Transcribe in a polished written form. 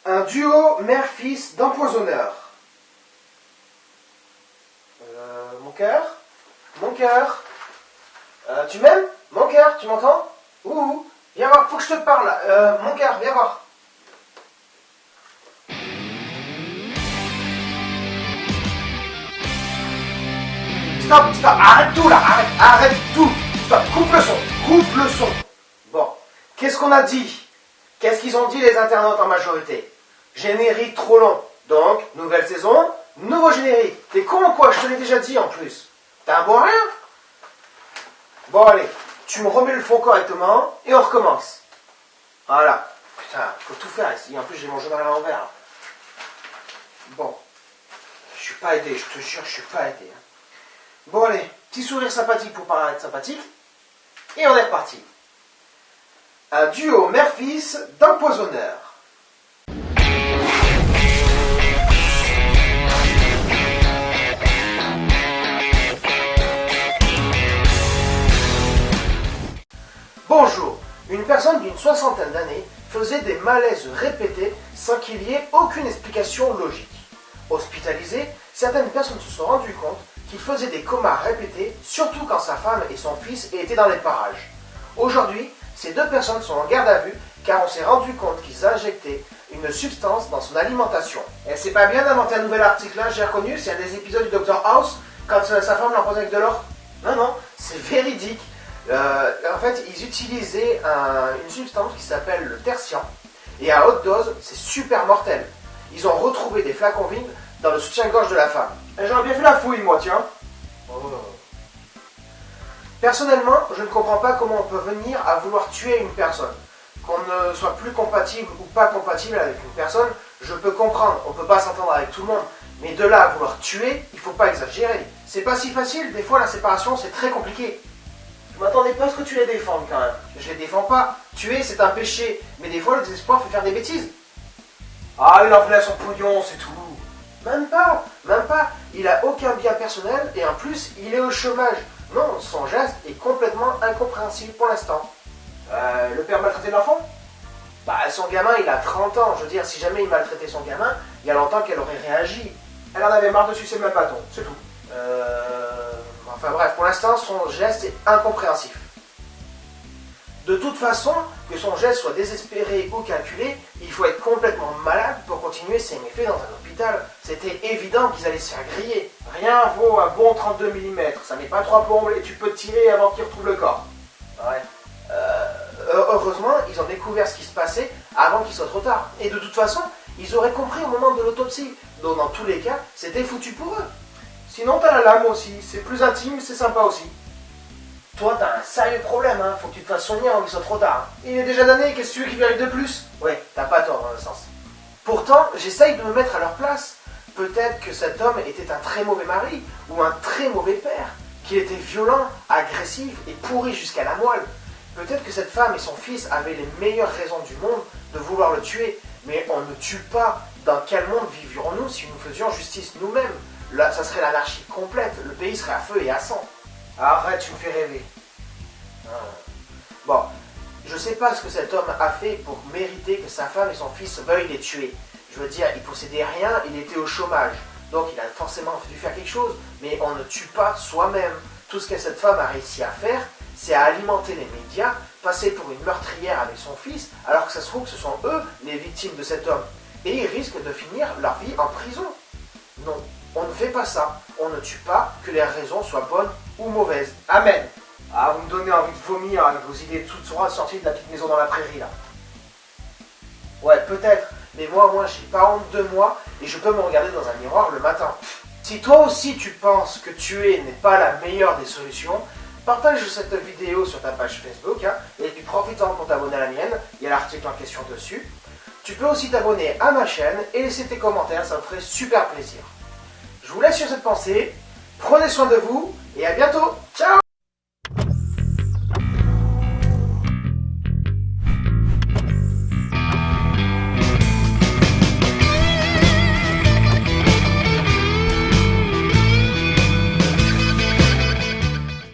Un duo mère-fils d'empoisonneurs. Mon cœur. Mon cœur. Tu m'aimes? Mon cœur, tu m'entends? Ouh, viens voir, faut que je te parle. Mon cœur, viens voir. Stop, stop, arrête tout là, arrête tout. Stop, coupe le son. Bon, qu'est-ce qu'on a dit? Qu'est-ce qu'ils ont dit les internautes en majorité? Générique trop long. Donc, nouvelle saison, nouveau générique. T'es con ou quoi? Je te l'ai déjà dit en plus. T'as un bon rien? Bon allez, tu me remets le fond correctement et on recommence. Voilà. Putain, faut tout faire ici. En plus, j'ai mon journal à l'envers. Bon. Je suis pas aidé, je te jure, je suis pas aidé. Bon allez, petit sourire sympathique pour paraître sympathique. Et on est reparti. Un duo mère-fils d'empoisonneurs. Bonjour, une personne d'une soixantaine d'années faisait des malaises répétés sans qu'il y ait aucune explication logique. Hospitalisé, certaines personnes se sont rendues compte qu'il faisait des comas répétés, surtout quand sa femme et son fils étaient dans les parages. Aujourd'hui, ces deux personnes sont en garde à vue car on s'est rendu compte qu'ils injectaient une substance dans son alimentation. Et c'est pas bien d'inventer un nouvel article, hein, j'ai reconnu, c'est un des épisodes du Dr House quand sa femme l'empoisonne avec de l'or. Non, c'est véridique. En fait, ils utilisaient une substance qui s'appelle le tertian, et à haute dose, c'est super mortel. Ils ont retrouvé des flacons vides dans le soutien-gorge de la femme. Et j'aurais bien fait la fouille, moi, tiens. Personnellement, je ne comprends pas comment on peut venir à vouloir tuer une personne. Qu'on ne soit plus compatible ou pas compatible avec une personne, je peux comprendre, on ne peut pas s'entendre avec tout le monde. Mais de là à vouloir tuer, il ne faut pas exagérer. C'est pas si facile, des fois la séparation c'est très compliqué. Je m'attendais pas à ce que tu les défendes quand même. Je les défends pas. Tuer c'est un péché, mais des fois le désespoir fait faire des bêtises. Ah, il en voulait son pognon, c'est tout. Même pas. Il a aucun bien personnel et en plus il est au chômage. Non, son geste est complètement incompréhensible pour l'instant. Le père maltraitait l'enfant? Bah, son gamin il a 30 ans. Je veux dire, si jamais il maltraitait son gamin, il y a longtemps qu'elle aurait réagi. Elle en avait marre de sucer le même bâton, c'est tout. Enfin bref, pour l'instant, son geste est incompréhensif. De toute façon, que son geste soit désespéré ou calculé, il faut être complètement malade pour continuer ses méfaits dans un hôpital. C'était évident qu'ils allaient se faire griller. Rien vaut un bon 32 mm, ça met pas 3 plombes et tu peux tirer avant qu'ils retrouvent le corps. Ouais. Heureusement, ils ont découvert ce qui se passait avant qu'il soit trop tard. Et de toute façon, ils auraient compris au moment de l'autopsie. Donc dans tous les cas, c'était foutu pour eux. Sinon, t'as la lame aussi. C'est plus intime, c'est sympa aussi. Toi, t'as un sérieux problème, hein. Faut que tu te fasses soigner avant qu'il soit trop tard. Il est déjà damné, qu'est-ce que tu veux qu'il lui arrive de plus? Ouais, t'as pas tort dans le sens. Pourtant, j'essaye de me mettre à leur place. Peut-être que cet homme était un très mauvais mari ou un très mauvais père, qu'il était violent, agressif et pourri jusqu'à la moelle. Peut-être que cette femme et son fils avaient les meilleures raisons du monde de vouloir le tuer, mais on ne tue pas. Dans quel monde vivrions-nous si nous faisions justice nous-mêmes? Là, ça serait l'anarchie complète, le pays serait à feu et à sang. Arrête, tu me fais rêver. Bon, je sais pas ce que cet homme a fait pour mériter que sa femme et son fils veuillent les tuer. Je veux dire, il possédait rien, il était au chômage. Donc il a forcément dû faire quelque chose, mais on ne tue pas soi-même. Tout ce que cette femme a réussi à faire, c'est à alimenter les médias, passer pour une meurtrière avec son fils, alors que ça se trouve que ce sont eux les victimes de cet homme. Et ils risquent de finir leur vie en prison. Non, on ne fait pas ça. On ne tue pas, que les raisons soient bonnes ou mauvaises. Amen. Ah, vous me donnez envie de vomir avec vos idées toutes sorties de la petite maison dans la prairie, là. Ouais, peut-être. Mais moi, j'ai pas honte de moi et je peux me regarder dans un miroir le matin. Si toi aussi tu penses que tuer n'est pas la meilleure des solutions, partage cette vidéo sur ta page Facebook, hein, et puis profite-en pour t'abonner à la mienne, il y a l'article en question dessus. Tu peux aussi t'abonner à ma chaîne et laisser tes commentaires, ça me ferait super plaisir. Je vous laisse sur cette pensée, prenez soin de vous et à bientôt, ciao!